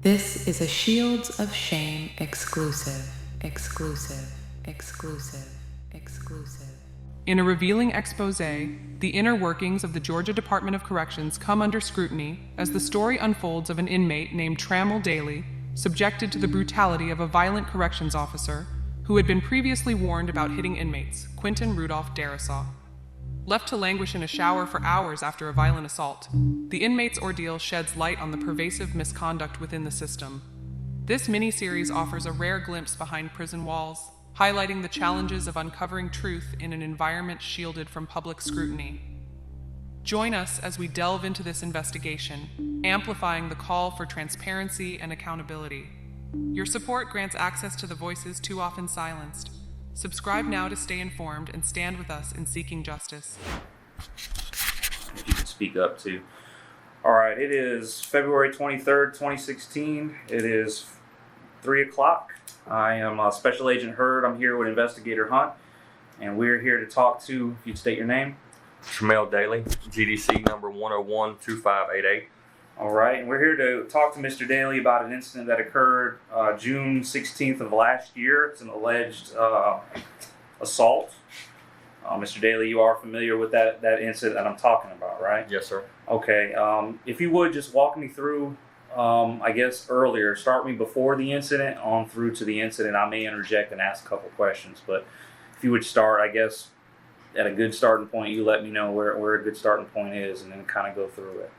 This is a Shields of Shame exclusive. Exclusive. In a revealing expose, the inner workings of the Georgia Department of Corrections come under scrutiny as the story unfolds of an inmate named Trammell Daly, subjected to the brutality of a violent corrections officer who had been previously warned about hitting inmates, QUINTON RUDOLPH DARRISAW. Left to languish in a shower for hours after a violent assault, the inmate's ordeal sheds light on the pervasive misconduct within the system. This mini-series offers a rare glimpse behind prison walls, highlighting the challenges of uncovering truth in an environment shielded from public scrutiny. Join us as we delve into this investigation, amplifying the call for transparency and accountability. Your support grants access to the voices too often silenced. Subscribe now to stay informed and stand with us in seeking justice. If you could speak up too. All right, it is February 23rd, 2016. It is 3 o'clock. I am Special Agent Hurd. I'm here with Investigator Hunt, and we're here to talk to, if you'd state your name. Trammell Daly, GDC number 1012588. All right, and we're here to talk to Mr. Daly about an incident that occurred June 16th of last year. It's an alleged assault. Mr. Daly, you are familiar with that incident that I'm talking about, right? Yes, sir. Okay, if you would just walk me through, I guess earlier, start me before the incident on through to the incident. I may interject and ask a couple questions, but if you would start, I guess, at a good starting point, you let me know where a good starting point is, and then kind of go through it,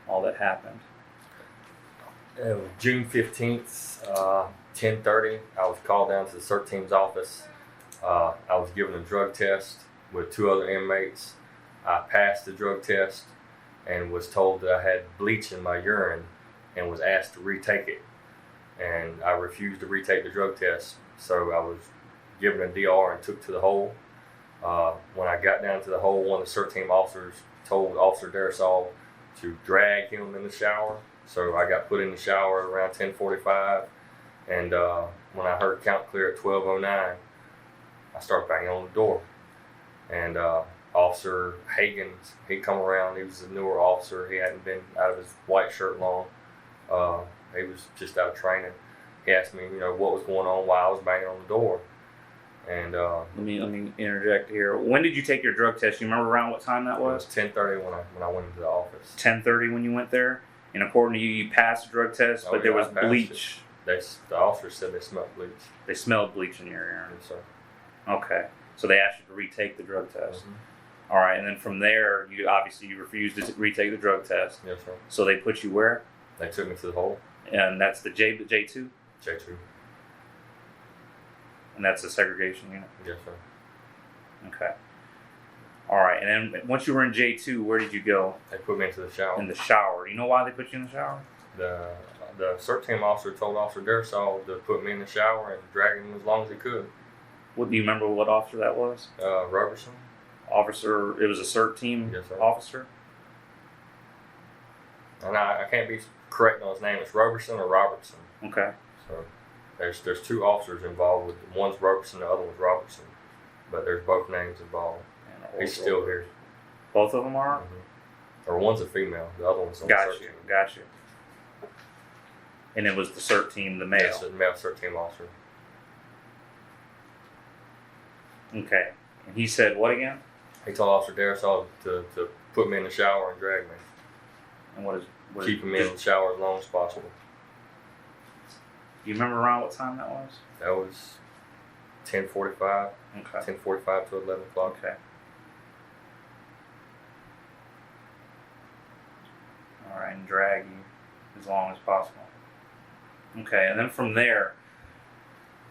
all that happened. It was June 15th, 10:30. I was called down to the CERT team's office. I was given a drug test with 2 other inmates. I passed the drug test and was told that I had bleach in my urine and was asked to retake it. And I refused to retake the drug test, so I was given a DR and took to the hole. When I got down to the hole, one of the CERT team officers told Officer Darrisaw to drag him in the shower. So I got put in the shower around 10:45, and when I heard count clear at 12:09, I started banging on the door. And Officer Hagans, he'd come around. He was a newer officer. He hadn't been out of his white shirt long. He was just out of training. He asked me, what was going on while I was banging on the door. And let me interject here. When did you take your drug test? You remember around what time that was? It was 10:30 when I went into the office. 10:30 when you went there, and according to you, you passed the drug test, but there was bleach. The officers said they smelled bleach. They smelled bleach in your urine. Yes, sir. Okay, so they asked you to retake the drug test. Mm-hmm. All right, and then from there, you refused to retake the drug test. Yes, sir. So they put you where? They took me to the hole. And that's the J2? J2. And that's the segregation unit? Yes, sir. Okay. All right, and then once you were in J2, where did you go? They put me into the shower. In the shower. You know why they put you in the shower? The CERT team officer told Officer Darrisaw to put me in the shower and drag him as long as he could. What do you remember what officer that was? Robertson. Officer, it was a CERT team yes, sir. Officer? And I can't be correct on his name. It's Robertson or Robertson. Okay. So there's 2 officers involved. One's Robertson, the other one's Robertson. But there's both names involved. He's still here. Both of them are? Mm-hmm. Or one's a female. The other one's on the CERT team. Got you. And it was the CERT team, the male? Yes, the male CERT team officer. Okay. And he said what again? He told Officer Darrisaw to put me in the shower and drag me. And what keep him in the shower as long as possible. Do you remember around what time that was? That was 10:45. Okay. 10:45 to 11 o'clock. Okay. All right, and drag you as long as possible. Okay, and then from there,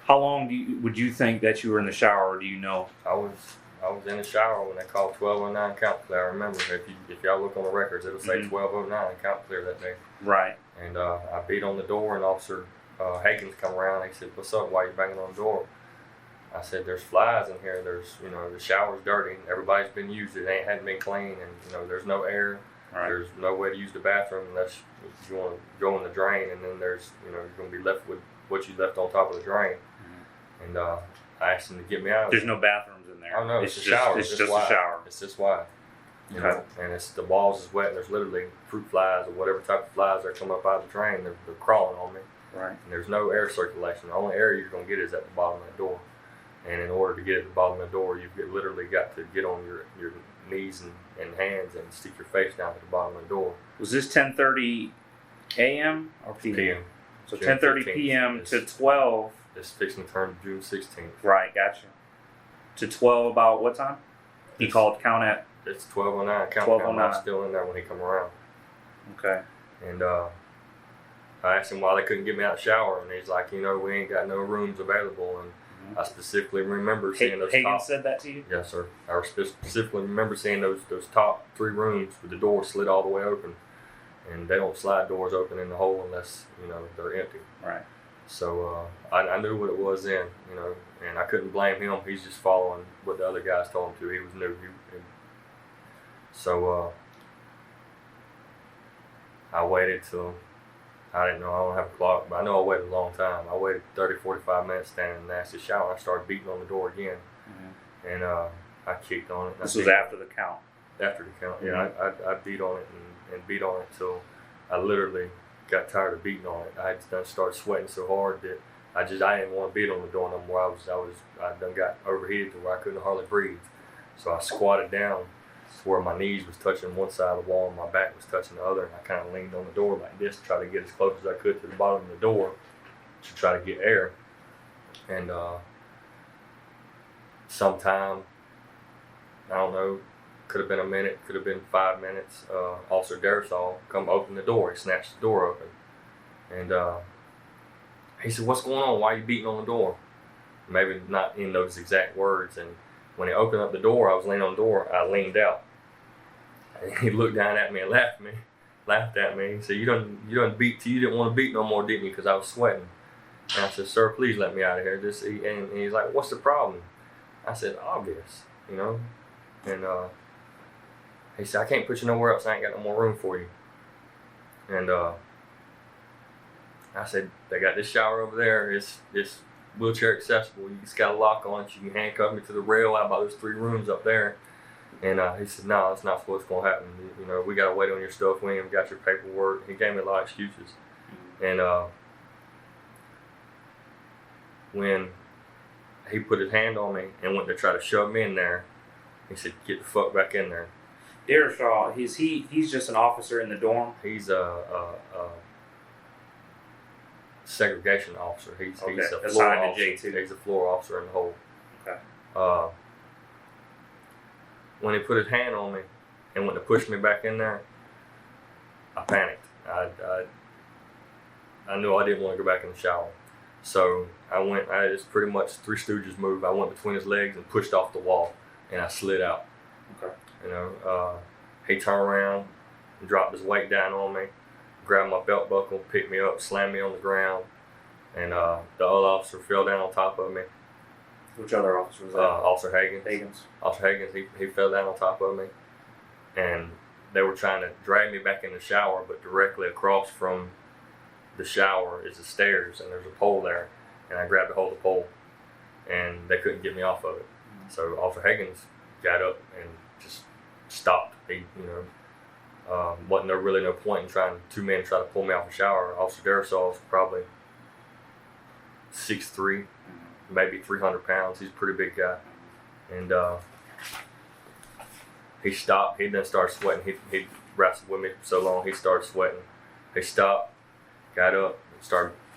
how long would you think that you were in the shower? Or do you know? I was in the shower when they called 12:09 count clear. I remember if y'all look on the records, it'll say 12:09 count clear that day. Right. And I beat on the door, and Officer Hagans come around. He said, "What's up? Why are you banging on the door?" I said, "There's flies in here. There's the shower's dirty. Everybody's been used. It hadn't been clean, and there's no air. Right. There's no way to use the bathroom unless you want to go in the drain, and then there's you're going to be left with what you left on top of the drain." Mm-hmm. And I asked him to get me out. There's no bathrooms in there. Oh no, it's a shower. It's just a shower. It's just wide. You know, and it's the walls is wet, and there's literally fruit flies or whatever type of flies that come up out of the drain. They're crawling on me. Right. And there's no air circulation. The only air you're going to get is at the bottom of that door. And in order to get at the bottom of the door, you've literally got to get on your knees and hands and stick your face down at the bottom of the door. Was this 10:30 a.m. or p.m.? PM. So 10:30 p.m. to 12. It's fixing to turn June 16th. Right, gotcha. To 12 about what time? He called count at? It's 12:09. Count 12:09. I'm still in there when he come around. Okay. And I asked him why they couldn't get me out of the shower, and he's like, you know, we ain't got no rooms available. And I specifically remember seeing those Hagan top. said that to you? Yes, sir. I specifically remember seeing those top 3 rooms with the door slid all the way open, and they don't slide doors open in the hole unless, you know, they're empty. Right. So I knew what it was then, you know, and I couldn't blame him. He's just following what the other guys told him to. He was new. So I waited till, I didn't know, I don't have a clock, but I know I waited a long time. I waited 30, 45 minutes standing in the nasty shower. I started beating on the door again, and I kicked on it. This was after the count? After the count, yeah. I beat on it and beat on it till I literally got tired of beating on it. I had done started sweating so hard that I didn't want to beat on the door no more. I done got overheated to where I couldn't hardly breathe. So I squatted down to where my knees was touching one side of the wall and my back was touching the other, and I kind of leaned on the door like this to try to get as close as I could to the bottom of the door to try to get air. And sometime, I don't know, could have been a minute, could have been 5 minutes, Officer Darrisaw come open the door. He snatched the door open, and he said, "What's going on? Why are you beating on the door?" Maybe not in those exact words. And when he opened up the door, I was leaning on the door. I leaned out, and he looked down at me and laughed at me. He said, "You didn't want to beat no more, didn't you? Because I was sweating." And I said, "Sir, please let me out of here." And he's like, "What's the problem?" I said, "Obvious, you know." And he said, "I can't put you nowhere else. I ain't got no more room for you." And I said, "They got this shower over there. It's wheelchair accessible. You just got a lock on it. You can handcuff me to the rail out by those 3 rooms up there." And he said, "No, that's not what's going to happen. You know, we got to wait on your stuff. We ain't even got your paperwork." He gave me a lot of excuses. And when he put his hand on me and went to try to shove me in there, he said, "Get the fuck back in there." Darrisaw, he's just an officer in the dorm? He's a segregation officer. He's a floor officer. J2. He's a floor officer in the whole. Okay. When he put his hand on me and went to push me back in there, I panicked. I knew I didn't want to go back in the shower. So it's pretty much 3 Stooges move. I went between his legs and pushed off the wall, and I slid out. Okay. You know, he turned around and dropped his weight down on me, grabbed my belt buckle, picked me up, slammed me on the ground, and the other officer fell down on top of me. Which other officer was that? Officer Hagans. Hagans. Officer Hagans, he fell down on top of me, and they were trying to drag me back in the shower, but directly across from the shower is the stairs, and there's a pole there, and I grabbed a hold of the pole, and they couldn't get me off of it. So Officer Hagans got up and just stopped. He, wasn't there really no point in trying 2 men try to pull me off the shower. Officer Darrisaw was probably 6'3", maybe 300 pounds. He's a pretty big guy, and he stopped. He then started sweating. He wrestled with me for so long. He started sweating. He stopped, got up,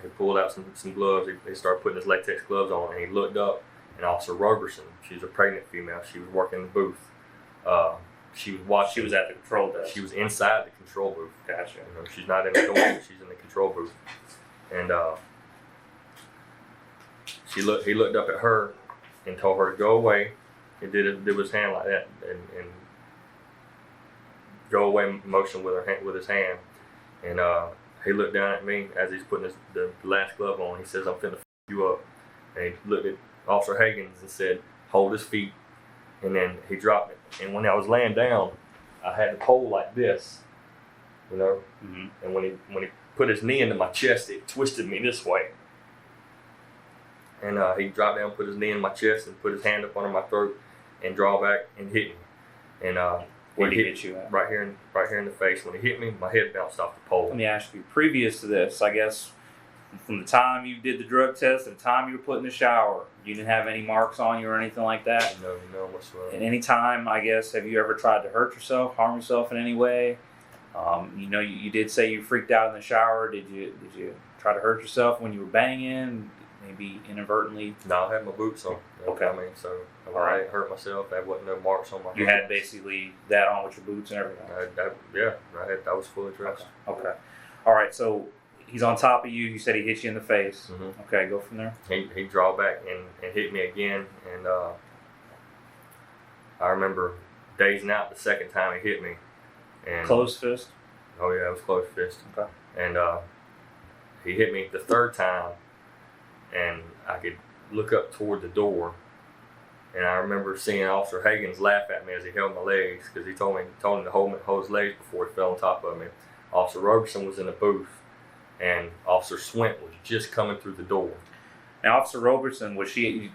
he pulled out some gloves. He started putting his latex gloves on, and he looked up, and Officer Roberson, she's a pregnant female. She was working in the booth. She was watching. She was at the control desk. She was inside the control booth. Gotcha. You know, she's not in the door. She's in the control booth, and he looked up at her and told her to go away. He did his hand like that and go away motion with his hand, and he looked down at me as he's putting the last glove on. He says, "I'm finna f you up," and he looked at Officer Hagans and said, "Hold his feet," and then he dropped it. And when I was laying down, I had the pole like this, you know, and when he put his knee into my chest, it twisted me this way. And he dropped down, put his knee in my chest, and put his hand up under my throat, and draw back and hit me. And Where did he hit you at? Right here in the face. When he hit me, my head bounced off the pole. Let me ask you, previous to this, I guess, from the time you did the drug test to the time you were put in the shower, you didn't have any marks on you or anything like that? No whatsoever. At any time, I guess, have you ever tried to hurt yourself, harm yourself in any way? You did say you freaked out in the shower. Did you try to hurt yourself when you were banging? Maybe inadvertently? No, I had my boots on. Okay. I mean, so I didn't hurt myself. There wasn't no marks on my hands. You had basically that on with your boots and everything? I was fully dressed. Okay. All right, so he's on top of you. You said he hit you in the face. Mm-hmm. Okay, go from there. He draw back and hit me again. And I remember dazing out the second time he hit me. And Closed fist? Oh, yeah, it was closed fist. Okay. And he hit me the third time. And I could look up toward the door, and I remember seeing Officer Hagans laugh at me as he held my legs, because he told him to hold his legs before he fell on top of me. Officer Roberson was in the booth, and Officer Swint was just coming through the door. Now, Officer Roberson, was she,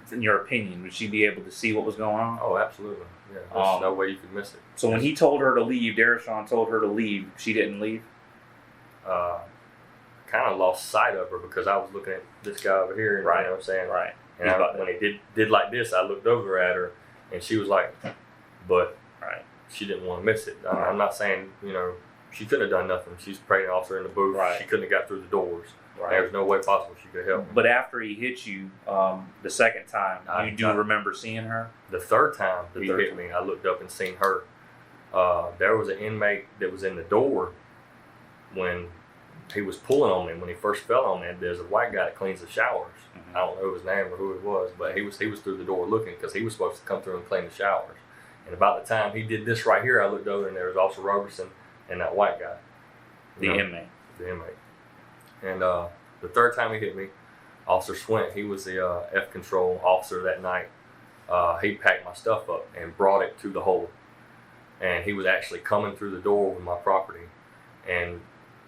in your opinion, would she be able to see what was going on? Oh, absolutely. Yeah, there's no way you could miss it. So when he told her to leave, Darrisaw told her to leave, she didn't leave? Kind of lost sight of her because I was looking at this guy over here, and Right. you know what I'm saying? Right. And when he did like this, I looked over at her, and she was like, but Right. she didn't want to miss it. I'm not saying, she couldn't have done nothing. She's a pregnant officer in the booth. Right. She couldn't have got through the doors. Right. There's no way possible she could help me. But after he hit you the second time, you do remember seeing her? The third time he third hit time. me, I looked up and seen her. There was an inmate that was in the door when he was pulling on me. When he first fell on me, there's a white guy that cleans the showers. Mm-hmm. I don't know his name or who it was, but he was through the door looking, because he was supposed to come through and clean the showers. And about the time he did this right here, I looked over and there was Officer Roberson and that white guy. The inmate. The inmate. And the third time he hit me, Officer Swint, he was the F control officer that night. He packed my stuff up and brought it to the hole. And he was actually coming through the door with my property. And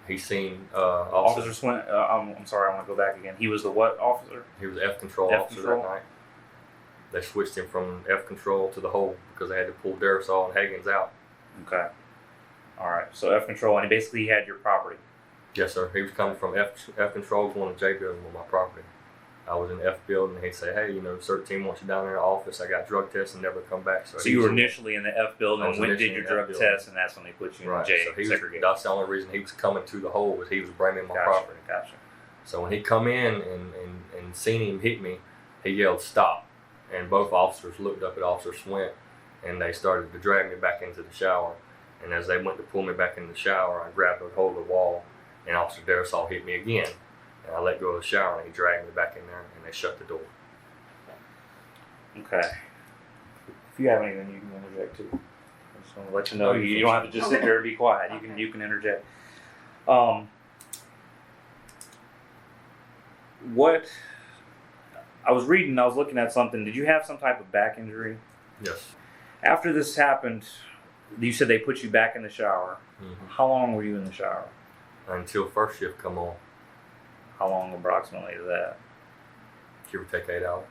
he seen Officer Swint, I'm sorry, I want to go back again. He was the what officer? He was F control F officer control? that night. They switched him from F control to the hole because they had to pull Darrisaw and Hagans out. Okay. All right. So F control, and basically he had your property. Yes, sir. He was coming from F control going to J building with my property. I was in the F building, and he'd say, "Hey, CERT team wants you down there in the office. I got drug tests and never come back." So you were initially in the F building, went and did your drug test, and that's when they put you in the J segregated. That's the only reason he was coming to the hole, was he was bringing my property. Gotcha. So when he come in and seen him hit me, he yelled, "Stop!" And both officers looked up at Officer Swint, and they started to drag me back into the shower. And as they went to pull me back in the shower, I grabbed a hold of the wall, and Officer Darrisaw hit me again. And I let go of the shower, and he dragged me back in there, and they shut the door. Okay. If you have anything, you can interject too. I just want to let you know you don't have to just sit there and be quiet. You can interject. What I was reading, I was looking at something. Did you have some type of back injury? Yes. After this happened, you said they put you back in the shower. Mm-hmm. How long were you in the shower? Until first shift come on. How long approximately is that? Give or take 8 hours.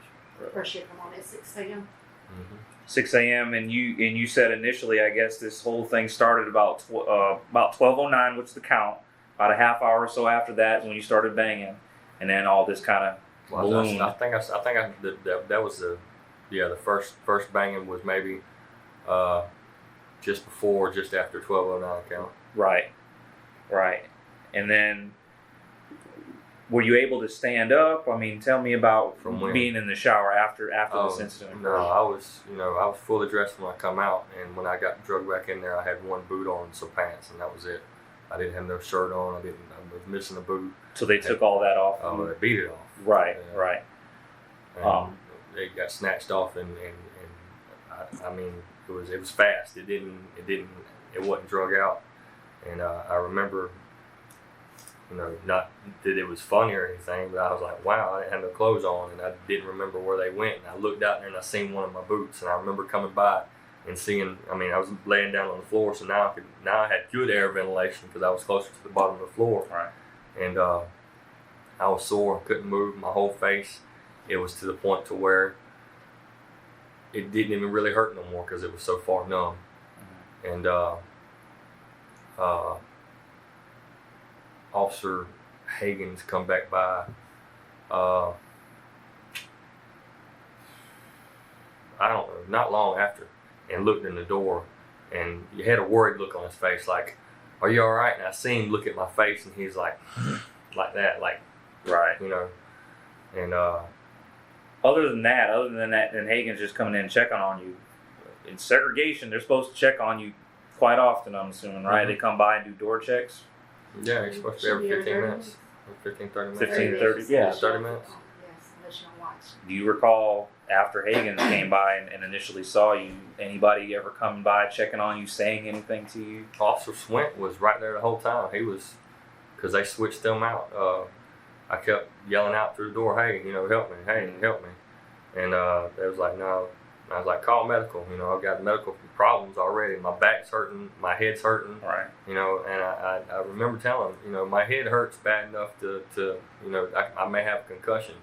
First shift come on at 6 a.m. Mm-hmm. 6 a.m. and you said initially, I guess this whole thing started about 12:09, which is the count. About a half hour or so after that, when you started banging, and then all this kind of ballooned. I think that was the first banging was maybe just before, just after 12:09 count. Right, and then. Were you able to stand up? I mean, tell me about being in the shower after this incident. No, I was fully dressed when I come out, and when I got drugged back in there, I had one boot on and some pants, and that was it. I didn't have no shirt on. I was missing a boot. So they took all that off. Oh, they beat it off. Right. And it got snatched off, and I mean, it was fast. It wasn't drug out, and I remember. Not that it was funny or anything, but I was like, wow, I didn't have no clothes on, and I didn't remember where they went. And I looked out there and I seen one of my boots, and I remember coming by and seeing. I mean, I was laying down on the floor, so now I had good air ventilation because I was closer to the bottom of the floor. Right. And I was sore, couldn't move my whole face. It was to the point to where it didn't even really hurt no more because it was so far numb. and Officer Hagans come back by. I don't know, not long after, and looked in the door, and he had a worried look on his face, like, "Are you all right?" And I seen him look at my face, and he's like that, like, Right. you know, and Other than that, and Hagen's just coming in and checking on you. In segregation, they're supposed to check on you quite often, I'm assuming, right? They come by and do door checks. yeah, he's supposed to be every 15 minutes, 15, 30 minutes. 15, 30, yeah. 30 minutes. Yes, unless you don't watch. Do you recall after Hagen came by and initially saw you, anybody ever coming by checking on you, saying anything to you? Officer Swint was right there the whole time. He was, because they switched them out. I kept yelling out through the door, "Hey, you know, help me! Hey, help me!" And they was like, "No." And I was like, "Call medical. You know, I've got medical problems already. My back's hurting, my head's hurting. Right. You know." And I remember telling him, you know, my head hurts bad enough to you know, I may have a concussion.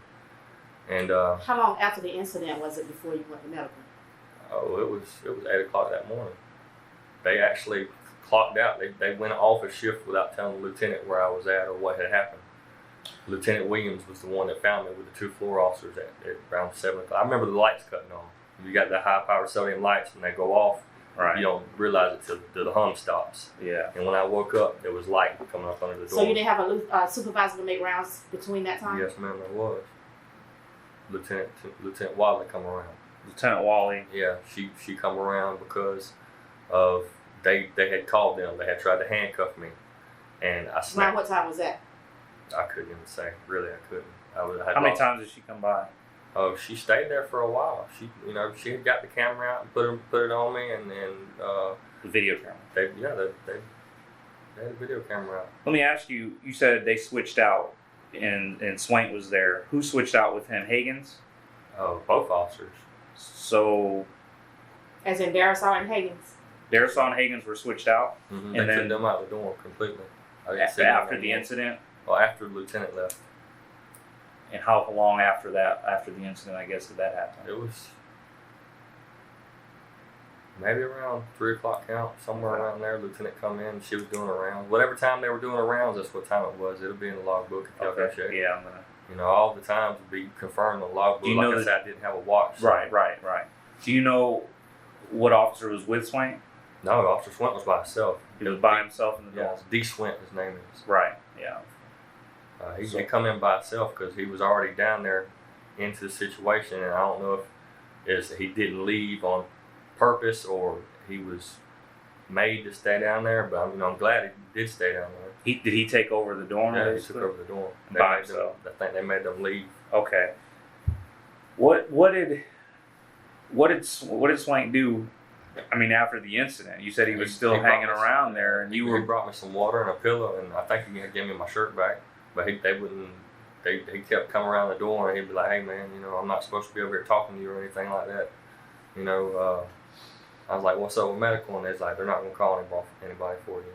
And How long after the incident was it before you went to medical? oh, it was 8 o'clock that morning. They actually clocked out. They went off a shift without telling the lieutenant where I was at or what had happened. Lieutenant Williams was the one that found me with the 2 floor officers at around 7 o'clock. I remember the lights cutting on. You got the high-powered sodium lights, and they go off. Right. You don't realize it till the hum stops. Yeah. And when I woke up, there was light coming up under the door. So you didn't have a supervisor to make rounds between that time? Yes, ma'am, there was. Lieutenant Wadley come around. Lieutenant Wally. Yeah, she come around because of they had called them. They had tried to handcuff me, and I Around snapped. what time was that? I couldn't even say. Really, I couldn't. How many times did she come by? Oh, she stayed there for a while. She had got the camera out and put it on me, and then The video camera. they had a video camera out. Let me ask you, you said they switched out and Swain was there. Who switched out with him? Hagans? Oh, both officers. So As in Darrisaw and Hagans? Darrisaw and Hagans were switched out Mm-hmm. And They then- took them out the door completely. I didn't see them after the anymore. incident. Well, after the lieutenant left. And how long after the incident, I guess, did that happen? It was maybe around 3 o'clock count, somewhere around there. Lieutenant come in, she was doing a round. Whatever time they were doing a rounds, that's what time it was. It'll be in the logbook if y'all can check. Yeah, I'm gonna. You know, all the times would be confirmed in the logbook. Do you know like I said, I didn't have a watch. So. Right. Do you know what officer was with Swain? No, Officer Swint was by himself. He was by himself in the Yeah, door. D. Swint, his name is. Right. Yeah. He come in by himself because he was already down there into the situation, and I don't know if he didn't leave on purpose or he was made to stay down there. But I'm glad he did stay down there. Did he take over the dorm? Yeah, he took basically? over the dorm. They By made them- himself. I think they made them leave. Okay. What did Swank do? I mean, after the incident, you said he was still He brought hanging us- around there, and you He were brought me some water and a pillow, and I think he gave me my shirt back. But they wouldn't. He kept coming around the door, and he'd be like, "Hey man, I'm not supposed to be over here talking to you or anything like that." I was like, "What's up with medical?" And they're like, "They're not gonna call anybody for you."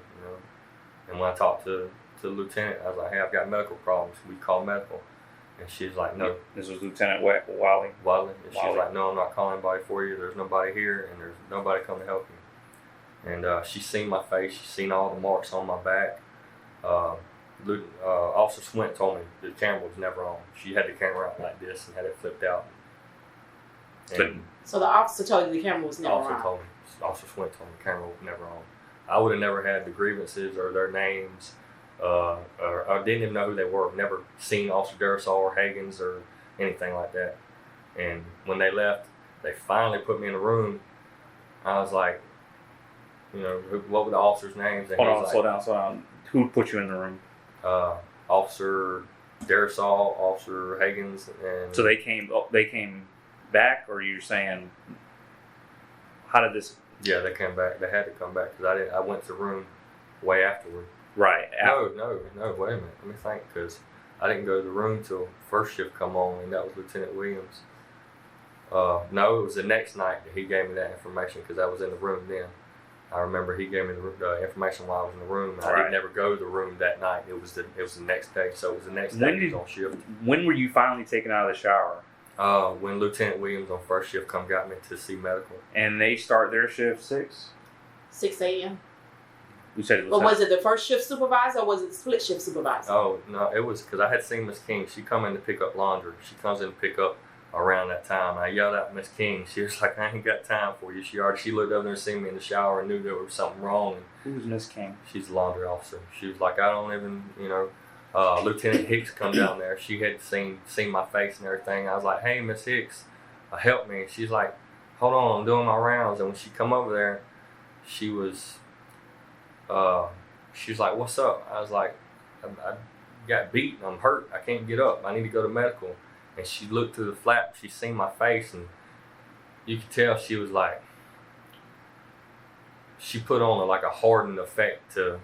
And when I talked to the lieutenant, I was like, "Hey, I've got medical problems. We call medical." And she's like, "No." This was Lieutenant Wally. Wadley. And she's Wadley. like, "No, I'm not calling anybody for you. There's nobody here, and there's nobody come to help you." And she's seen my face. She's seen all the marks on my back. Officer Swint told me the camera was never on. She had the camera out like this and had it flipped out. And So the officer told you the camera was never on? Officer Swint told me the camera was never on. I would have never had the grievances or their names, or I didn't even know who they were. Never seen Officer Darrisaw or Hagans or anything like that. And when they left, they finally put me in a room. I was like, what were the officers' names? And Slow down. Who put you in the room? Officer Darrisaw, Officer Hagans, and So they came back, or you're saying, how did this? yeah, they came back. They had to come back because I went to the room way afterward. Right. No, wait a minute. Let me think, because I didn't go to the room till first shift come on, and that was Lieutenant Williams. No, it was the next night that he gave me that information because I was in the room then. I remember he gave me the information while I was in the room. And I Right. didn't never go to the room that night. It was the next day, so it was the next day he was on shift. When were you finally taken out of the shower? When Lieutenant Williams on first shift got me to see medical. And they start their shift 6. 6 a.m. You said it But was. was it the first shift supervisor or was it the split shift supervisor? Oh, no, it was because I had seen Miss King. She come in to pick up laundry. She comes in to pick up around that time. I yelled at Miss King. She was like, I ain't got time for you. She looked over there and seen me in the shower and knew there was something wrong. And Who was Miss King? she's a laundry officer. She was like, I don't even, Lieutenant Hicks come down there. She had seen my face and everything. I was like, hey, Miss Hicks, help me. She's like, hold on, I'm doing my rounds. And when she come over there, she was like, what's up? I was like, I got beat. I'm hurt. I can't get up. I need to go to medical. And she looked through the flap. She seen my face, and you could tell she was like, she put on like a hardened effect to,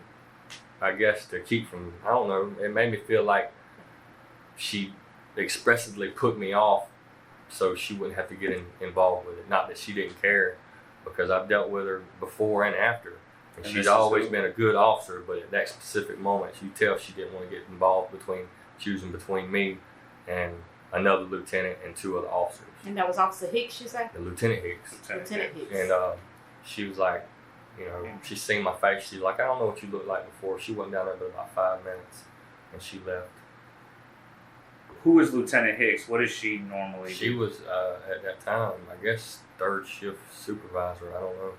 I guess, to keep from, I don't know, it made me feel like she expressively put me off so she wouldn't have to get involved with it. Not that she didn't care, because I've dealt with her before and after. And she's always been a good officer, but at that specific moment, you tell she didn't want to get involved choosing between me and another lieutenant and 2 other officers. And that was Officer Hicks, you say? The Lieutenant Hicks. Lieutenant Hicks. And she was like, she seen my face. She's like, I don't know what you looked like before. She went down there for about 5 minutes, and she left. Who is Lieutenant Hicks? What does she normally She do? was, at that time, I guess, 3rd shift supervisor. I don't know.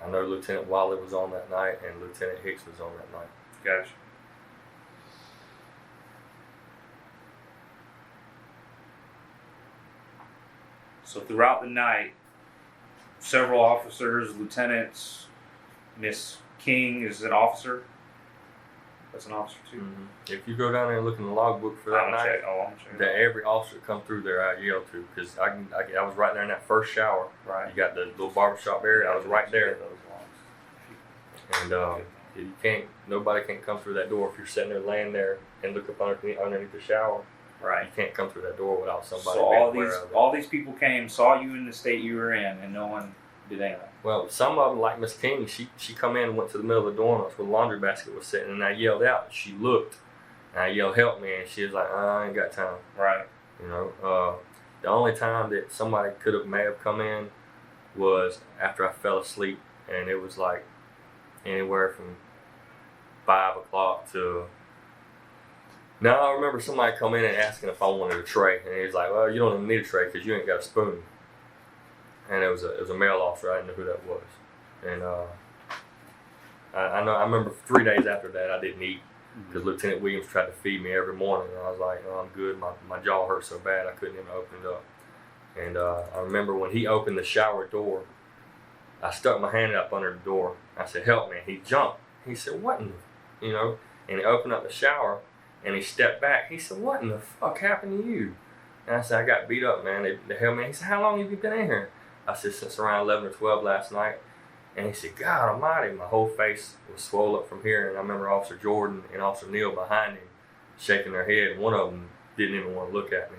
I know Lieutenant Wiley was on that night, and Lieutenant Hicks was on that night. Gotcha. So throughout the night, several officers, lieutenants, Miss King is an officer. That's an officer too. Mm-hmm. If you go down there and look in the logbook for that night, I'm sure. that every officer come through there, I yelled to, because I was right there in that first shower. Right. You got the little barbershop area. I was right there. And nobody can come through that door if you're sitting there laying there and look up underneath the shower. Right. You can't come through that door without somebody So being aware of it. all these people came, saw you in the state you were in, and no one did anything. Well, some of them, like Miss King, she come in and went to the middle of the door, and that's where the laundry basket was sitting, and I yelled out. She looked, and I yelled, help me, and she was like, I ain't got time. Right. The only time that somebody may have come in was after I fell asleep, and it was like anywhere from 5 o'clock to... Now, I remember somebody come in and asking if I wanted a tray, and he was like, well, you don't even need a tray because you ain't got a spoon. And it was a male officer. I didn't know who that was. And I remember 3 days after that, I didn't eat because Lieutenant Williams tried to feed me every morning, and I was like, oh, I'm good. My jaw hurt so bad I couldn't even open it up. And I remember when he opened the shower door, I stuck my hand up under the door. I said, help me. He jumped. He said, what in the, and he opened up the shower, and he stepped back. He said, what in the fuck happened to you? And I said, I got beat up, man. They held me. He said, how long have you been in here? I said, since around 11 or 12 last night. And he said, God almighty. My whole face was swollen up from here. And I remember Officer Jordan and Officer Neal behind him shaking their head. One of them didn't even want to look at me.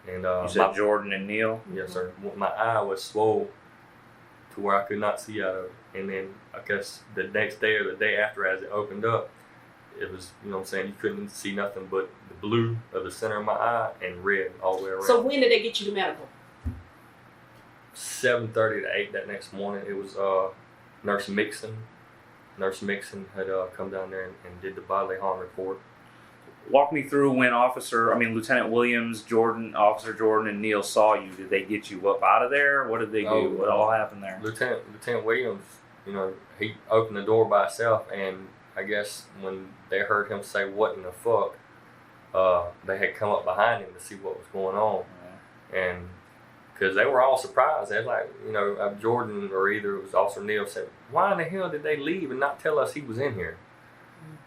And you said Jordan and Neal? Yes, sir. My eye was swollen to where I could not see out of it. And then I guess the next day or the day after, as it opened up, it was, you couldn't see nothing but the blue of the center of my eye and red all the way around. So when did they get you to medical? 7:30 to 8 that next morning. It was Nurse Mixon. Nurse Mixon had come down there and did the bodily harm report. Walk me through when Lieutenant Williams, Officer Jordan, and Neal saw you. Did they get you up out of there? What did they do? What all happened there? Lieutenant Williams, he opened the door by himself, and I guess when they heard him say, what in the fuck, they had come up behind him to see what was going on. Yeah. And because they were all surprised. They was like, Jordan or either it was Officer Neal said, why in the hell did they leave and not tell us he was in here?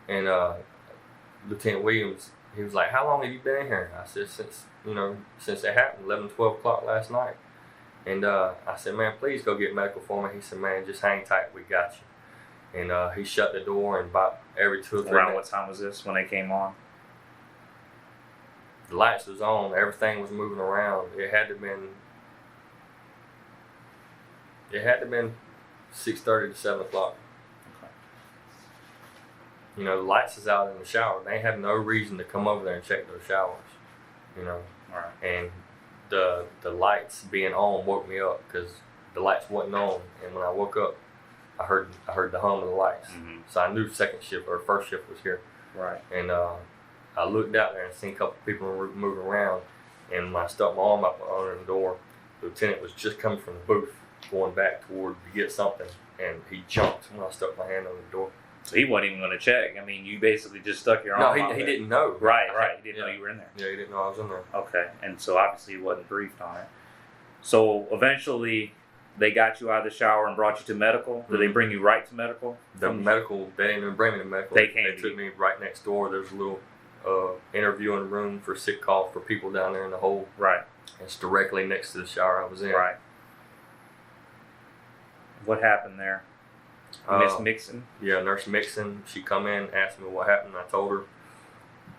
And Lieutenant Williams, he was like, how long have you been in here? I said, since it happened, 11, 12 o'clock last night. And I said, man, please go get medical for me. He said, man, just hang tight, we got you. And he shut the door, and about every 2 or 3 Around minutes. what time was this when they came on? The lights was on, everything was moving around. It had to been 6:30 to 7 o'clock. Okay. The lights is out in the shower. They have no reason to come over there and check those showers. Right. And the lights being on woke me up because the lights wasn't on. And when I woke up, I heard the hum of the lights. Mm-hmm. So I knew second shift or first shift was here. Right. And I looked out there and seen a couple people moving around. And when I stuck my arm up under the door, the lieutenant was just coming from the booth, going back toward to get something, and he jumped when I stuck my hand on the door. So he wasn't even going to check. I mean, you basically just stuck your arm out he there. didn't know. Right. He didn't know you were in there. Yeah, he didn't know I was in there. Okay, and so obviously he wasn't briefed on it. So eventually they got you out of the shower and brought you to medical. Did they bring you right to medical? The medical, they didn't even bring me to medical. They took me right next door. There's a little interviewing room for sick call for people down there in the hole. Right. It's directly next to the shower I was in. Right. What happened there? Miss Mixon? Yeah, Nurse Mixon. She come in, asked me what happened. I told her.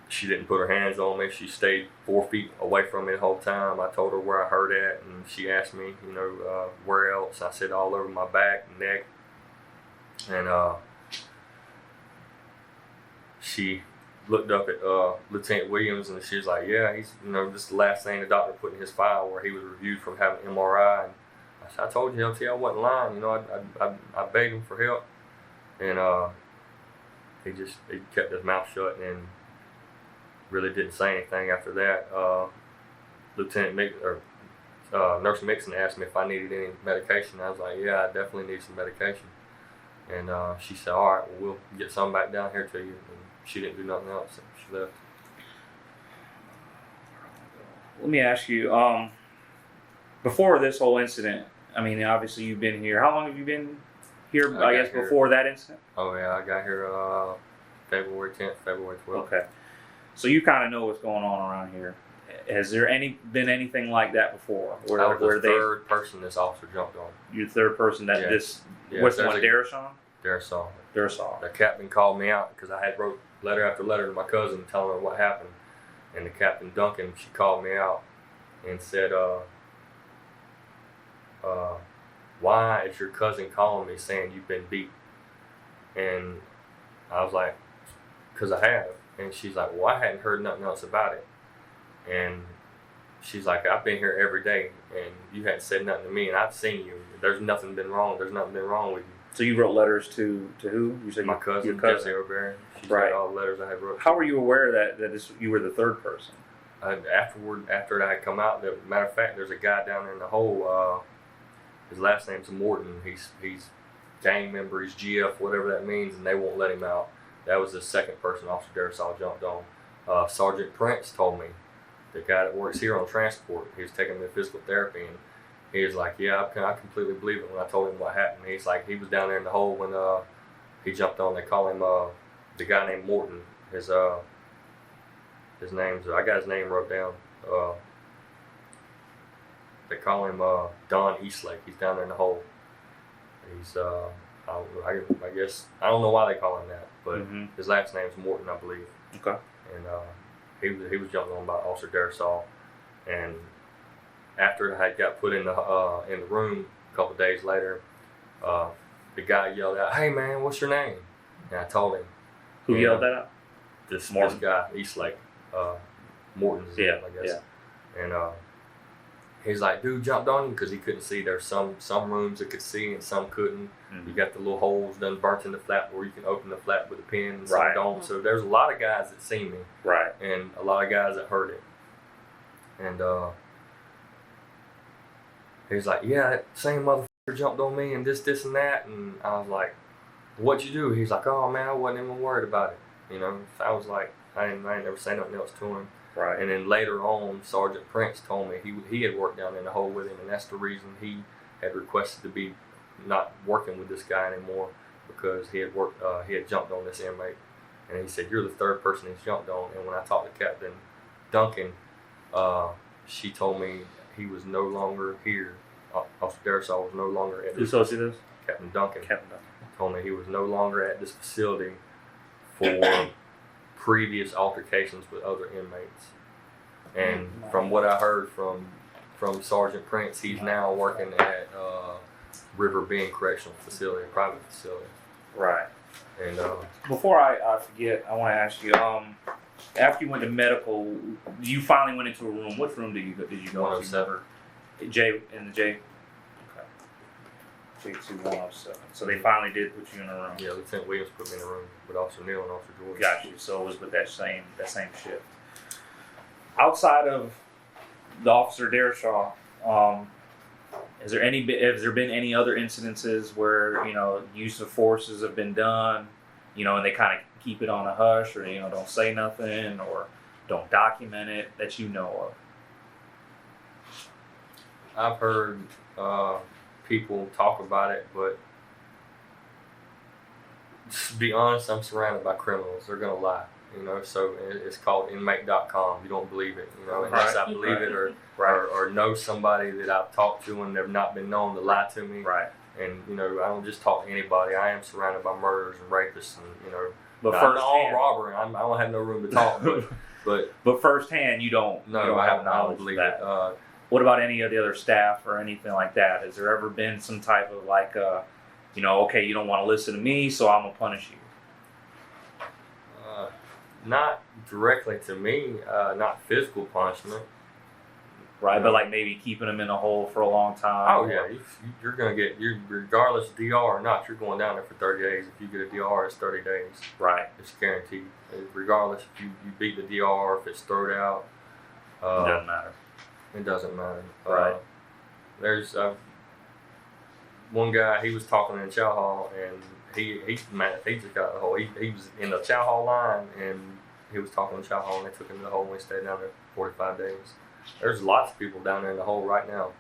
She didn't put her hands on me. She stayed 4 feet away from me the whole time. I told her where I hurt at, and she asked me, where else. I said all over my back and neck. And she looked up at Lieutenant Williams, and she was like, yeah, he's, this is the last thing the doctor put in his file where he was reviewed from having MRI. And I told you, LT, I wasn't lying. I begged him for help. And he kept his mouth shut and really didn't say anything after that. Nurse Mixon asked me if I needed any medication. I was like, yeah, I definitely need some medication. And she said, all right, well, we'll get some back down here to you. And she didn't do nothing else. She left. Let me ask you, before this whole incident, I mean, obviously you've been here. How long have you been here, I guess, before that incident? Oh, yeah, I got here February 10th, February 12th. Okay. So you kind of know what's going on around here. Has there been anything like that before? I was the third person this officer jumped on. You're the third person that what's the one, Darrison? Darrison. The captain called me out because I had wrote letter after letter to my cousin telling her what happened. And the Captain Duncan, she called me out and said, why is your cousin calling me saying you've been beat? And I was like, because I have. And she's like, well, I hadn't heard nothing else about it. And she's like, I've been here every day and you hadn't said nothing to me, and I've seen you. There's nothing been wrong. There's nothing been wrong with you. So you wrote letters to who? You said my cousin, your cousin. Jesse O'Barry. She Right. read all the letters I had wrote. How were you aware that you were the third person? After I had come out, matter of fact, there's a guy down there in the hole. His last name's Morton. He's gang member. He's GF, whatever that means, and they won't let him out. That was the second person Officer Darrisaw jumped on. Sergeant Prince told me, the guy that works here on transport, he was taking me to physical therapy, and he was like, yeah, I completely believe it when I told him what happened. He's like, he was down there in the hole when he jumped on. They call him the guy named Morton. His name's, I got his name wrote down. They call him Don Eastlake. He's down there in the hole. He's I guess I don't know why they call him that, but his last name's Morton, I believe. Okay. And he was jumped on by Officer Darrisaw, and after I got put in the room a couple of days later, the guy yelled out, "Hey man, what's your name?" And I told him. Who yelled that out? This guy, Eastlake, Morton's name, I guess. Yeah. And he's like, dude jumped on you because he couldn't see. There's some rooms that could see and some couldn't. You got the little holes done burnt in the flap where you can open the flap with a pin and some don't. So there's a lot of guys that see me. Right. And a lot of guys that heard it. And he's like, yeah, that same motherfucker jumped on me and this and that. And I was like, what'd you do? He's like, oh man, I wasn't even worried about it. So I was like, I ain't never say nothing else to him. Right. And then later on, Sergeant Prince told me he had worked down in the hole with him, and that's the reason he had requested to be not working with this guy anymore, because he had jumped on this inmate. And he said, you're the third person he's jumped on. And when I talked to Captain Duncan, she told me he was no longer here. Officer Darrisaw was no longer at this. Who told you this? Captain Duncan. Captain Duncan told me he was no longer at this facility for previous altercations with other inmates. And from what I heard from Sergeant Prince, he's now working at River Bend Correctional Facility, a private facility. Right. And before I forget, I want to ask you, after you went to medical, you finally went into a room. What room did you go 107. J in the J. Okay. 22107. So they finally did put you in a room. Yeah, Lieutenant Williams put me in a room with Officer Neal and Officer Jordan. Got you. So it was with that same shift. Outside of the Officer Darrrisaw, has there been any other incidences where use of forces have been done, and they kind of keep it on a hush, or don't say nothing, or don't document it that you know of? I've heard people talk about it, but to be honest, I'm surrounded by criminals. They're gonna lie, So it's called Inmate.com. You don't believe it, unless I believe it or know somebody that I've talked to and they've not been known to lie to me. Right. And I don't just talk to anybody. I am surrounded by murderers and rapists, and But I'm not all firsthand, robbery. I don't have no room to talk, but firsthand, you don't have knowledge of that. What about any of the other staff or anything like that? Has there ever been some type of okay, you don't want to listen to me, so I'm gonna punish you? Not directly to me, not physical punishment. Right, but like maybe keeping them in a hole for a long time. Oh yeah, you're gonna get regardless of DR or not, you're going down there for 30 days. If you get a DR, it's 30 days. Right, it's guaranteed. Regardless if you beat the DR, if it's thrown out, it doesn't matter. It doesn't matter. Right. There's one guy. He was talking in the chow hall, and he just got the hole. He was in the chow hall line, and he was talking in the chow hall, and they took him to the hole, and he stayed down there 45 days. There's lots of people down there in the hole right now.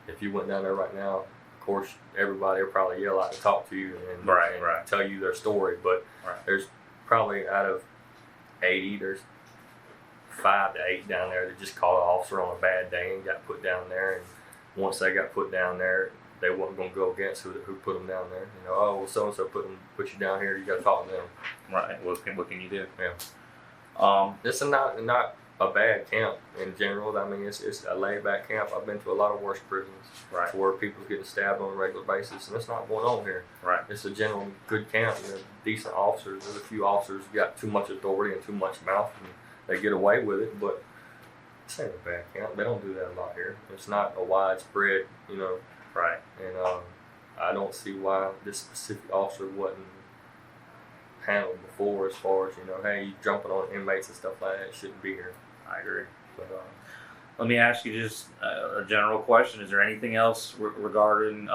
If you went down there right now, of course, everybody will probably yell out to talk to you and tell you their story. But there's probably out of 80, there's 5 to 8 down there that just caught an officer on a bad day and got put down there. And once they got put down there, they wasn't going to go against who put them down there. Oh, well, so and so put you down here. You got to talk to them. Right. What can you do? Yeah. This is not a bad camp in general. I mean, it's a laid back camp. I've been to a lot of worse prisons, where people's getting stabbed on a regular basis, and it's not going on here. Right. It's a general good camp. Decent officers. There's a few officers who got too much authority and too much mouth, and they get away with it. But this ain't a bad camp. They don't do that a lot here. It's not a widespread, Right. And I don't see why this specific officer wasn't handled before, as far as hey, you jumping on inmates and stuff like that shouldn't be here. I agree. But, let me ask you just a general question. Is there anything else regarding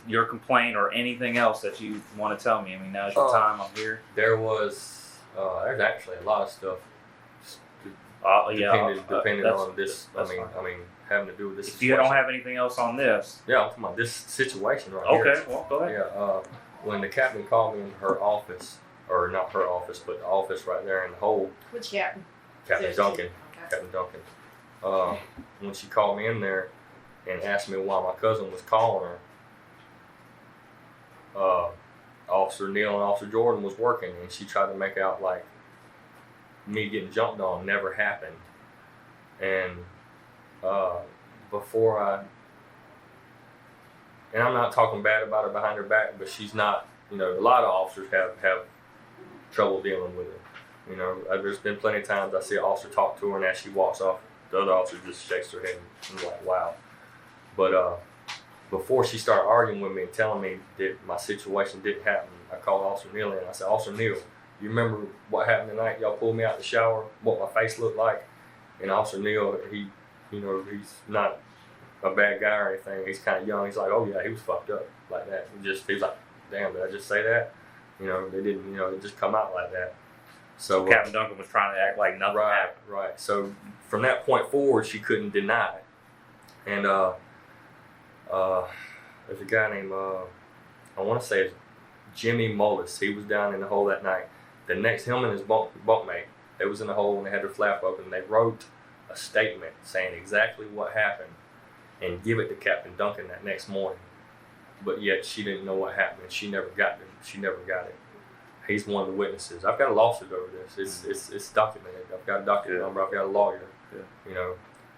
your complaint or anything else that you want to tell me? I mean, now's your time. I'm here. There's actually a lot of stuff. Depending on this. I mean, having to do with this. If you don't have anything else on this. Yeah, I'm talking about this situation right here. Okay, well, go ahead. Yeah. When the captain called me in her office, or not her office, but the office right there in the hole. Which captain? Captain Duncan. Okay. Captain Duncan. When she called me in there and asked me why my cousin was calling her, Officer Neal and Officer Jordan was working, and she tried to make out like me getting jumped on never happened. And and I'm not talking bad about her behind her back, but she's not, a lot of officers have trouble dealing with her. There's been plenty of times I see an officer talk to her, and as she walks off, the other officer just shakes her head and I'm like, wow. But before she started arguing with me and telling me that my situation didn't happen, I called Officer Neal in. I said, Officer Neal, you remember what happened tonight? Y'all pulled me out the shower, what my face looked like? And Officer Neal, he's not a bad guy or anything. He's kind of young. He's like, oh yeah, he was fucked up like that. He's like, damn, did I just say that? They didn't, it just come out like that. So Captain Duncan was trying to act like nothing happened. Right. So from that point forward, she couldn't deny it. And there's a guy named I want to say it's Jimmy Mullis. He was down in the hole that night. The next, him and his bunkmate, they was in the hole and they had their flap open. They wrote a statement saying exactly what happened and give it to Captain Duncan that next morning. But yet she didn't know what happened. She never got it. He's one of the witnesses. I've got a lawsuit over this. It's documented. I've got a document number. I've got a lawyer. Yeah.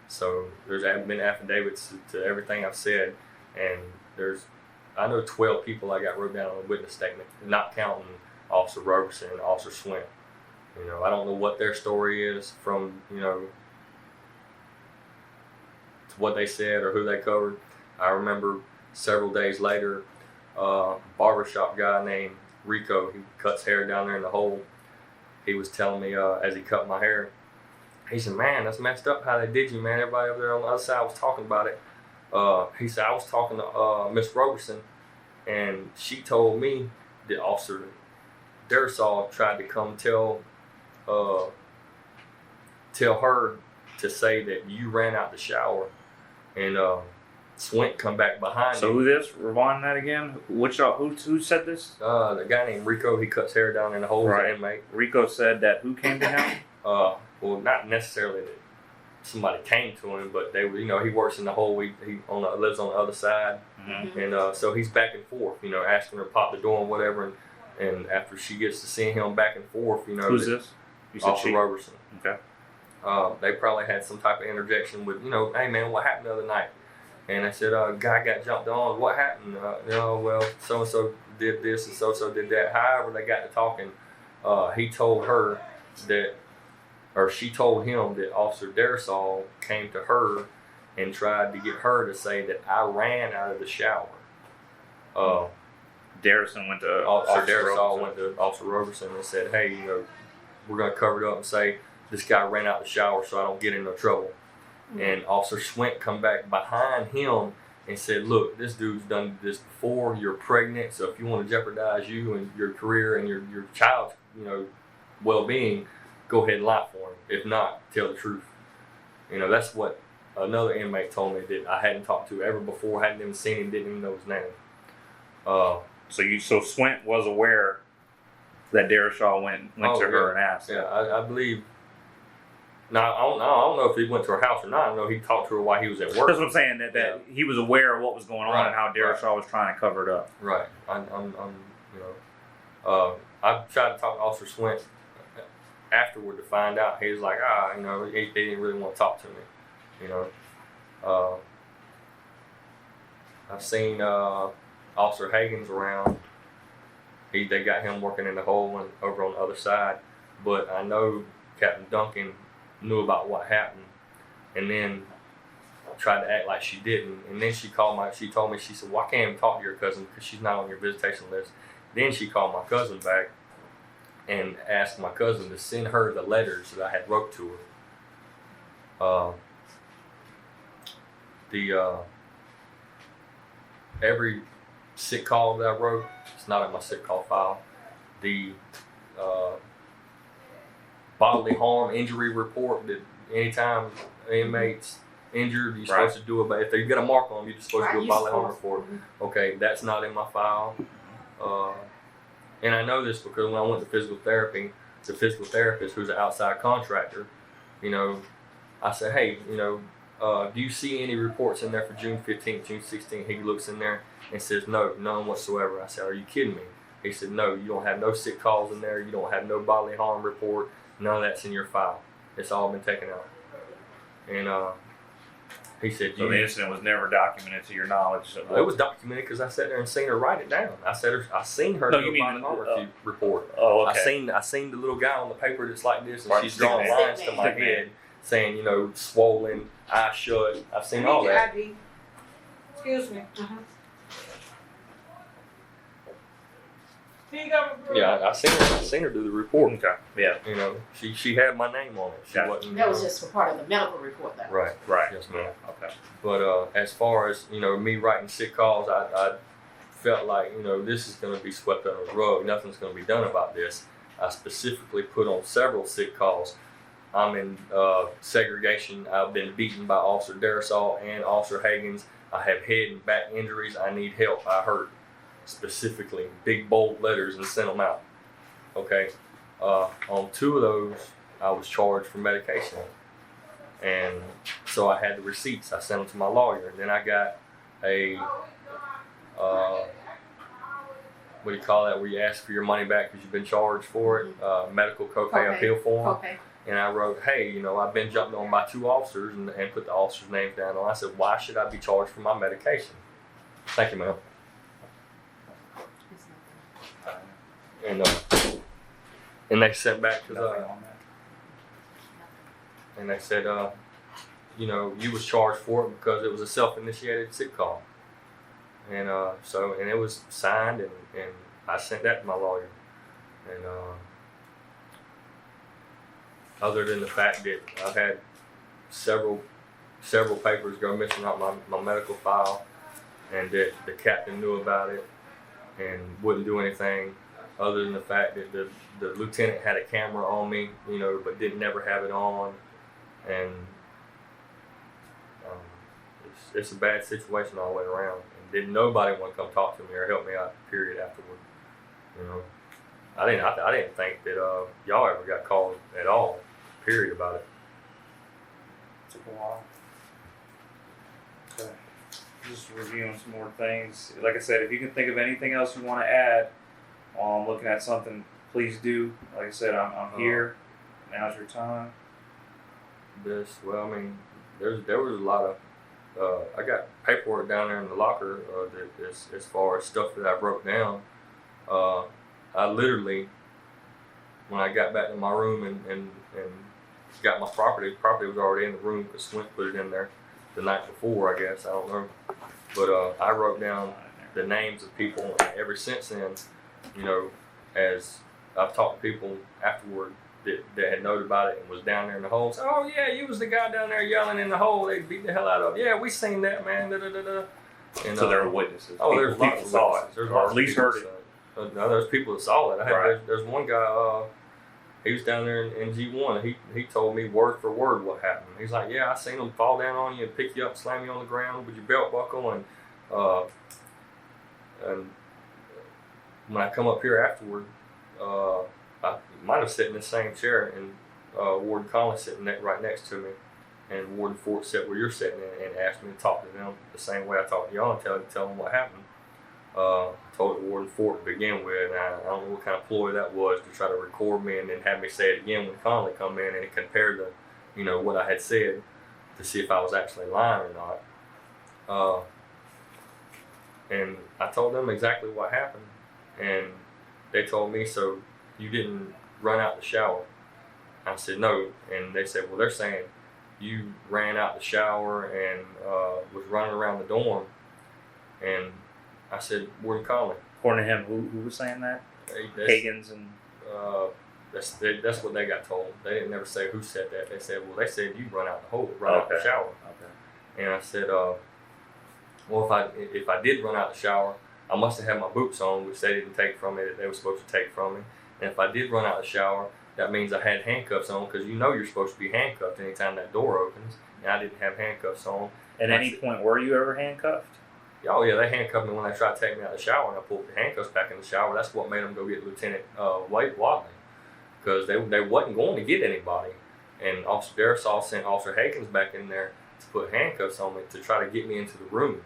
So there's been affidavits to everything I've said, and I know 12 people I got wrote down on a witness statement, not counting Officer Roberson and Officer Swint. I don't know what their story is from to what they said or who they covered. I remember several days later, barbershop guy named Rico, he cuts hair down there in the hole. He was telling me as he cut my hair, he said, "Man, that's messed up how they did you, man. Everybody over there on the other side was talking about it." He said, "I was talking to Miss Roberson, and she told me that Officer Darrisaw tried to come tell her to say that you ran out the shower, and Swint come back behind So you." who this? Rewind that again. Who said this? The guy named Rico, he cuts hair down in the hole. Right. As an inmate. Rico said that who came to him? Well, not necessarily that somebody came to him, but they were, he works in the hole. He lives on the other side, Mm-hmm. and so he's back and forth, asking her to pop the door and whatever. And after she gets to seeing him back and forth, Who's this? You said Officer she? Roberson. Okay. They probably had some type of interjection with, "Hey man, what happened the other night?" And they said, "Guy got jumped on. What happened?" Well, so and so did this and so did that. However, they got to talking. He told her that, or she told him that Officer Darrisaw came to her and tried to get her to say that I ran out of the shower. Darrison went to Officer Darrisaw Roberson. went to Officer Roberson and said, "Hey, we're going to cover it up and say this guy ran out the shower so I don't get in no trouble." And Officer Swint come back behind him and said, "Look, this dude's done this before. You're pregnant, so if you want to jeopardize you and your career and your child's well-being, go ahead and lie for him. If not, tell the truth." That's what another inmate told me that I hadn't talked to ever before, hadn't even seen him, didn't even know his name. So Swint was aware that Darrisaw went to her and asked. Yeah, I believe. Now I don't know if he went to her house or not. I know he talked to her while he was at work. That's what I'm saying. That he was aware of what was going on Right, and how Darrisaw was trying to cover it up. Right. I tried to talk to Officer Swint afterward to find out. He was like, he didn't really want to talk to me. I've seen Officer Hagans around. They got him working in the hole and over on the other side. But I know Captain Duncan knew about what happened, and then tried to act like she didn't. And then she told me, she said, "Well, I can't even talk to your cousin because she's not on your visitation list." Then she called my cousin back and asked my cousin to send her the letters that I had wrote to her. Every sick call that I wrote, it's not in my sick call file. The bodily harm injury report that anytime an inmate's injured, you're supposed to do it. But if they get a mark on them, you're supposed to do a bodily harm report. Okay, that's not in my file. And I know this because when I went to physical therapy, the physical therapist, who's an outside contractor, I said, "Hey, do you see any reports in there for June 15th, June 16th? He looks in there and says, "No, none whatsoever." I said, "Are you kidding me?" He said, "No, you don't have no sick calls in there. You don't have no bodily harm report. None of that's in your file. It's all been taken out." And he said, So the incident was never documented to your knowledge. It was documented because I sat there and seen her write it down. I seen her No, do you a mean bodily harm report. Oh, okay. I seen the little guy on the paper that's like this, and Right, she's drawing stick lines man. to my Stick man. head, saying, swollen, eye shut. I've seen all that. ID. Excuse me. Here you go. Yeah, I seen her do the report. Okay. Yeah. She had my name on it. She Gotcha. wasn't. That was just for part of the medical report, though. Right. Right. Yes, ma'am. Okay. But as far as me writing sick calls, I felt like this is going to be swept under the rug. Nothing's going to be done about this. I specifically put on several sick calls. I'm in segregation. I've been beaten by Officer Darrisaw and Officer Hagans. I have head and back injuries. I need help. I hurt. Specifically, big bold letters, and sent them out. Okay. On 2 of those, I was charged for medication. And so I had the receipts. I sent them to my lawyer. And then I got a, what do you call that, where you ask for your money back because you've been charged for it, medical copay appeal form. Okay. And I wrote, "Hey, I've been jumped on by 2 officers," and put the officers' names down. And I said, "Why should I be charged for my medication?" Thank you, ma'am. And they sent back Nothing because on that. and they said, you was charged for it because it was a self-initiated sick call. And and it was signed, and I sent that to my lawyer. And other than the fact that I've had several papers go missing out my medical file, and that the captain knew about it and wouldn't do anything, other than the fact that the lieutenant had a camera on me, you know, but didn't never have it on, and it's a bad situation all the way around. And didn't nobody want to come talk to me or help me out, period, afterward. You know, I didn't think that y'all ever got called at all, period, about it. Took a while. Okay. Just reviewing some more things. Like I said, if you can think of anything else you want to add, looking at something, please do. Like I said, I'm here. Now's your time. Well, I mean, there was a lot of. I got paperwork down there in the locker that as far as stuff that I wrote down. I literally, when I got back to my room and got my property was already in the room because Swint put it in there the night before, I guess. I don't know. But I wrote down the names of people, and ever since then, you know, as I've talked to people afterward that had known about it and was down there in the hole. So, oh yeah, you was the guy down there yelling in the hole. They beat the hell out of. Yeah, we seen that, man. Da, da, da, da. And, so there were witnesses. Oh, there's people witnesses. saw it, There's or at least heard it. No, there's people that saw it. Right. There's one guy. He was down there in G1. He told me word for word what happened. He's like, yeah, I seen them fall down on you and pick you up, slam you on the ground with your belt buckle, and when I come up here afterward, I might have sat in the same chair, and Warden Collins sitting right next to me, and Warden Fort sat where you're sitting and asked me to talk to them the same way I talked to y'all and tell them what happened. I told Warden Fort to begin with, and I don't know what kind of ploy that was to try to record me and then have me say it again when Connolly come in and compare the, you know, what I had said to see if I was actually lying or not. And I told them exactly what happened, and they told me, so you didn't run out the shower? I said no, and they said, well, they're saying you ran out the shower and was running around the dorm. And I said, Warden Conley. According to him, who was saying that? Hagans and. That's what they got told. They didn't never say who said that. They said, well, they said you run out the hole, run out the shower. Okay. And I said, well, if I did run out the shower, I must have had my boots on, which they didn't take from me that they were supposed to take from me. And if I did run out the shower, that means I had handcuffs on, because you know you're supposed to be handcuffed anytime that door opens, and I didn't have handcuffs on. At any point, were you ever handcuffed? Oh yeah, they handcuffed me when they tried to take me out of the shower, and I pulled the handcuffs back in the shower. That's what made them go get Lieutenant Wadley, because they wasn't going to get anybody. And Officer Darrisaw sent Officer Hagans back in there to put handcuffs on me to try to get me into the room.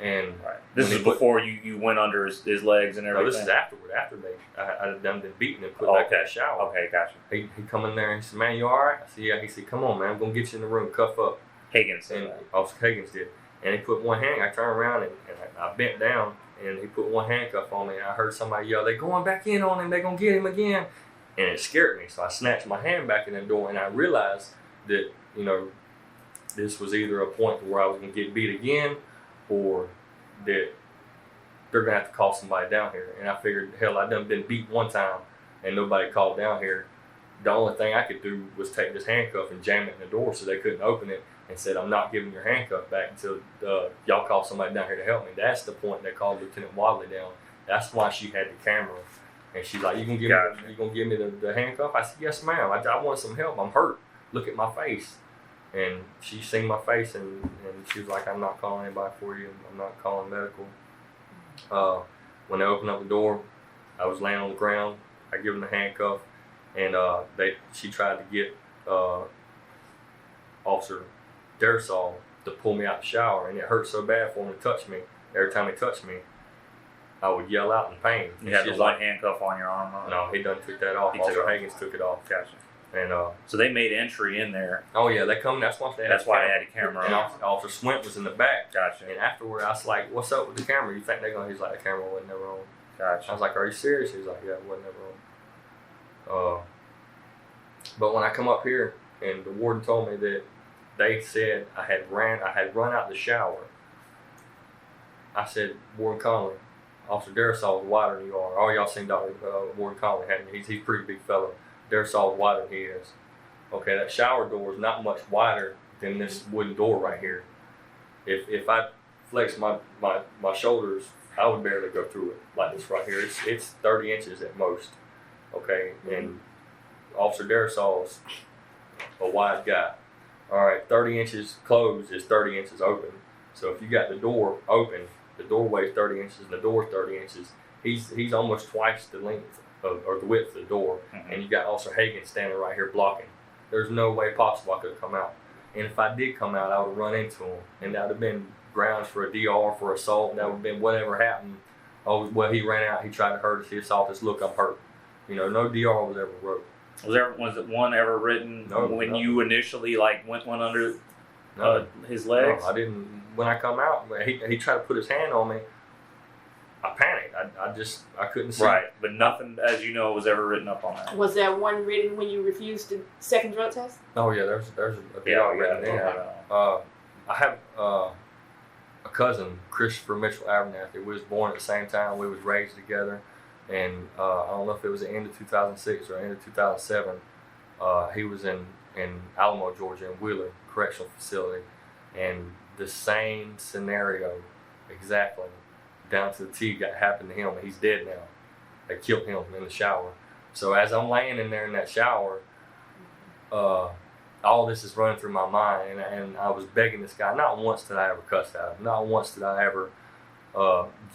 And this is before you went under his legs and everything? No, this is afterward. After I had done been beaten and put back in the shower. Okay, gotcha. He come in there and he said, man, you all right? I said, yeah. He said, come on, man. I'm going to get you in the room. Cuff up. Hagans. And Officer Hagans did. And he put one hand. I turned around and I bent down, and he put one handcuff on me. And I heard somebody yell, they're going back in on him. They're going to get him again. And it scared me. So I snatched my hand back in the door, and I realized that, you know, this was either a point where I was going to get beat again, or that they're going to have to call somebody down here. And I figured, hell, I done been beat one time and nobody called down here. The only thing I could do was take this handcuff and jam it in the door so they couldn't open it, and said, I'm not giving your handcuff back until y'all call somebody down here to help me. That's the point they called Lieutenant Wadley down. That's why she had the camera. And she's like, you gonna give me the handcuff? I said, yes, ma'am. I want some help. I'm hurt. Look at my face. And she seen my face, and she was like, I'm not calling anybody for you. I'm not calling medical. When they opened up the door, I was laying on the ground. I give them the handcuff, and she tried to get Officer Darrisaw to pull me out the shower, and it hurt so bad for him to touch me. Every time he touched me, I would yell out in pain. You had the one handcuff on your arm? Huh? No, he done took that off. Officer Hagans took it off. Gotcha. And so they made entry in there. Oh yeah, they come. That's why they had a camera. And Officer Swint was in the back. Gotcha. And afterward, I was like, "What's up with the camera? You think they're gonna?" He's like, "The camera wasn't never on." Gotcha. I was like, "Are you serious?" He's like, "Yeah, it wasn't never on." But when I come up here, and the warden told me that they said I had run out the shower. I said, Warden Conley, Officer Darrisaw is wider than you are. All y'all seen Dr. Warden Conley, haven't you? He's a pretty big fellow. Darrisaw is wider than he is. Okay, that shower door is not much wider than this wooden door right here. If I flex my shoulders, I would barely go through it like this right here. It's 30 inches at most. Okay, and Officer Darrisaw's a wide guy. All right, 30 inches closed is 30 inches open. So if you got the door open, the doorway is 30 inches and the door is 30 inches. He's almost twice the length or the width of the door, and you got Officer Hagans standing right here blocking. There's no way possible I could have come out. And if I did come out, I would have run into him, and that would have been grounds for a DR for assault, and that would have been whatever happened. Oh, well, he ran out, he tried to hurt us, he assaulted us, look, I'm hurt. You know, no DR was ever wrote. Was it one ever written when you initially went under his legs? No, I didn't. When I come out, he tried to put his hand on me. I panicked. I couldn't see. Right, but nothing, as you know, was ever written up on that. Was there one written when you refused the second drug test? Oh yeah, there's a DR written in. I have a cousin, Christopher Mitchell Abernathy. We was born at the same time. We was raised together, and I don't know if it was the end of 2006 or end of 2007. He was in Alamo, Georgia, in Wheeler Correctional Facility, and the same scenario, exactly, down to the T, happened to him. He's dead now. They killed him in the shower. So as I'm laying in there in that shower, all this is running through my mind, and I was begging this guy. Not once did I ever cuss at him. Not once did I ever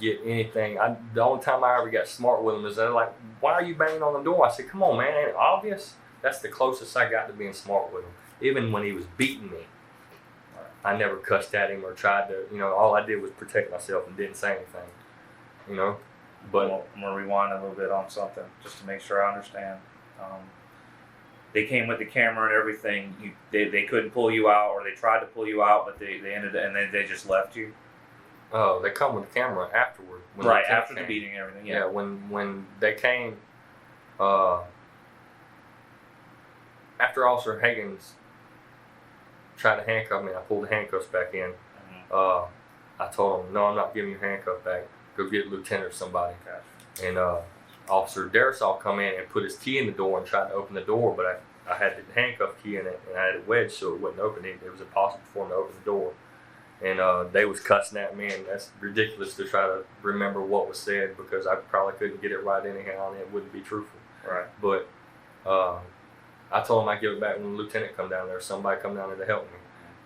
get anything. The only time I ever got smart with him is they're like, "Why are you banging on the door?" I said, "Come on, man, ain't it obvious?" That's the closest I got to being smart with him. Even when he was beating me, I never cussed at him or tried to, all I did was protect myself and didn't say anything, But I'm going to rewind a little bit on something just to make sure I understand. They came with the camera and everything. They couldn't pull you out, or they tried to pull you out, but they ended up, and then they just left you? Oh, they come with the camera afterward. Right, after the beating and everything, yeah. Yeah, when they came, after Officer Hagans tried to handcuff me, I pulled the handcuffs back in. I told him, "No, I'm not giving you handcuffs back. Go get a lieutenant or somebody." Gotcha. And Officer Darrisaw come in and put his key in the door and tried to open the door, but I had the handcuff key in it, and I had it wedged so it wouldn't open it. It was impossible for him to open the door. And they was cussing at me, and that's ridiculous to try to remember what was said, because I probably couldn't get it right anyhow, and it wouldn't be truthful. Right. But I told him I'd give it back when the lieutenant come down there, somebody come down there to help me.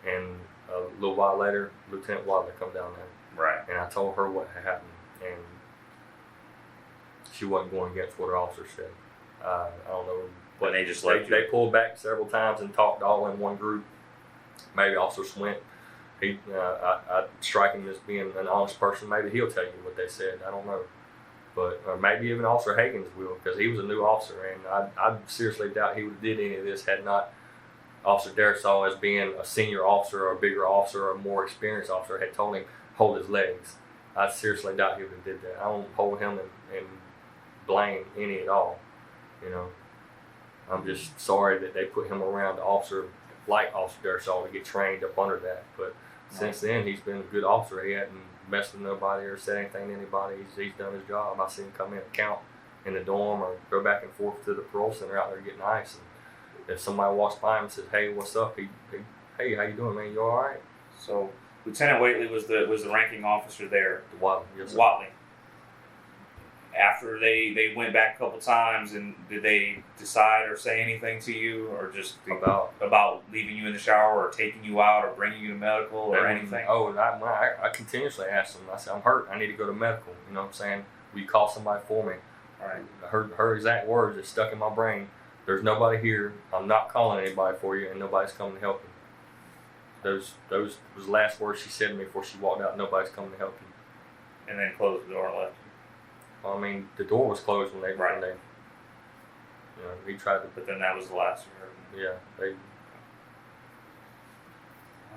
And a little while later, Lieutenant Wadley come down there. Right. And I told her what had happened, and she wasn't going against what her officer said. I don't know. But they just left you? They pulled back several times and talked all in one group. Maybe Officer Swint, I strike him as being an honest person. Maybe he'll tell you what they said. I don't know. But or maybe even Officer Hagans will, because he was a new officer, and I seriously doubt he would have did any of this had not Officer Darrisaw, as being a senior officer or a bigger officer or a more experienced officer, had told him hold his legs. I seriously doubt he would have did that. I don't hold him and blame any at all. I'm just sorry that they put him around the officer like Officer Darrisaw to get trained up under that. But since then, he's been a good officer. He hadn't messed with nobody or said anything to anybody. He's done his job. I seen him come in and count in the dorm or go back and forth to the parole center out there getting ice. And if somebody walks by him and says, "Hey, what's up?" "Hey, how you doing, man? You all right?" So Lieutenant Whately was the ranking officer there. Wadley, yes, sir. Whately. After they went back a couple times, and did they decide or say anything to you, or just about leaving you in the shower or taking you out or bringing you to medical or anything? Oh, I continuously asked them. I said, "I'm hurt. I need to go to medical." You know what I'm saying? Will you call somebody for me? All right. Her exact words is stuck in my brain. "There's nobody here. I'm not calling anybody for you, and nobody's coming to help you." Those was the last words she said to me before she walked out. "Nobody's coming to help you." And then closed the door and left. I mean, the door was closed when they he tried to. But then that was the last you heard. Yeah, they.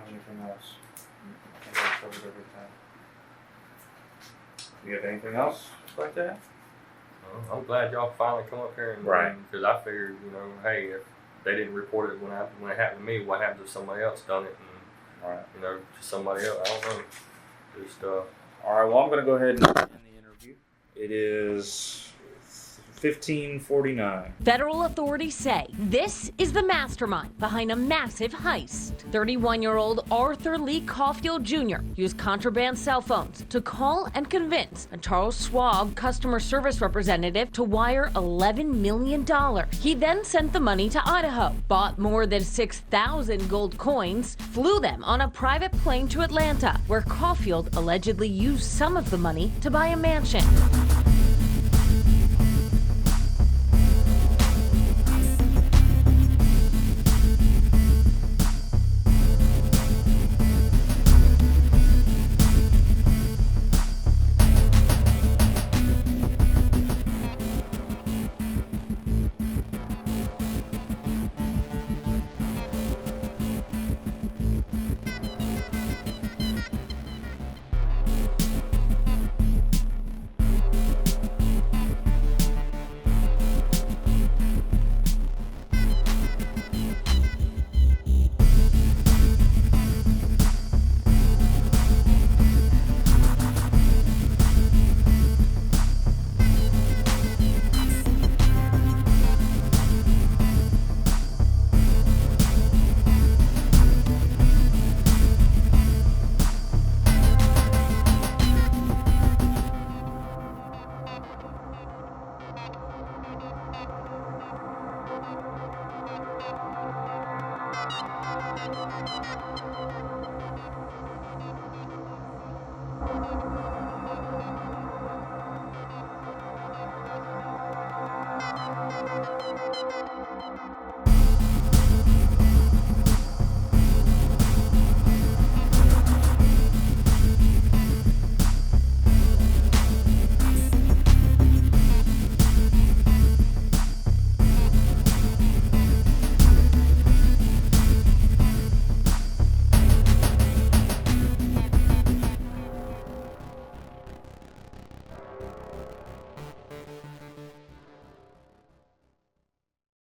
Anything else? I think I covered everything. You have anything else like that? I'm glad y'all finally come up here and because I figured, hey, if they didn't report it when it happened to me, what happens if somebody else done it and to somebody else? I don't know. Just All right. Well, I'm going to go ahead and end the interview. It is 15:49. Federal authorities say this is the mastermind behind a massive heist. 31-year-old Arthur Lee Caulfield Jr. used contraband cell phones to call and convince a Charles Schwab customer service representative to wire $11 million. He then sent the money to Idaho, bought more than 6,000 gold coins, flew them on a private plane to Atlanta, where Caulfield allegedly used some of the money to buy a mansion.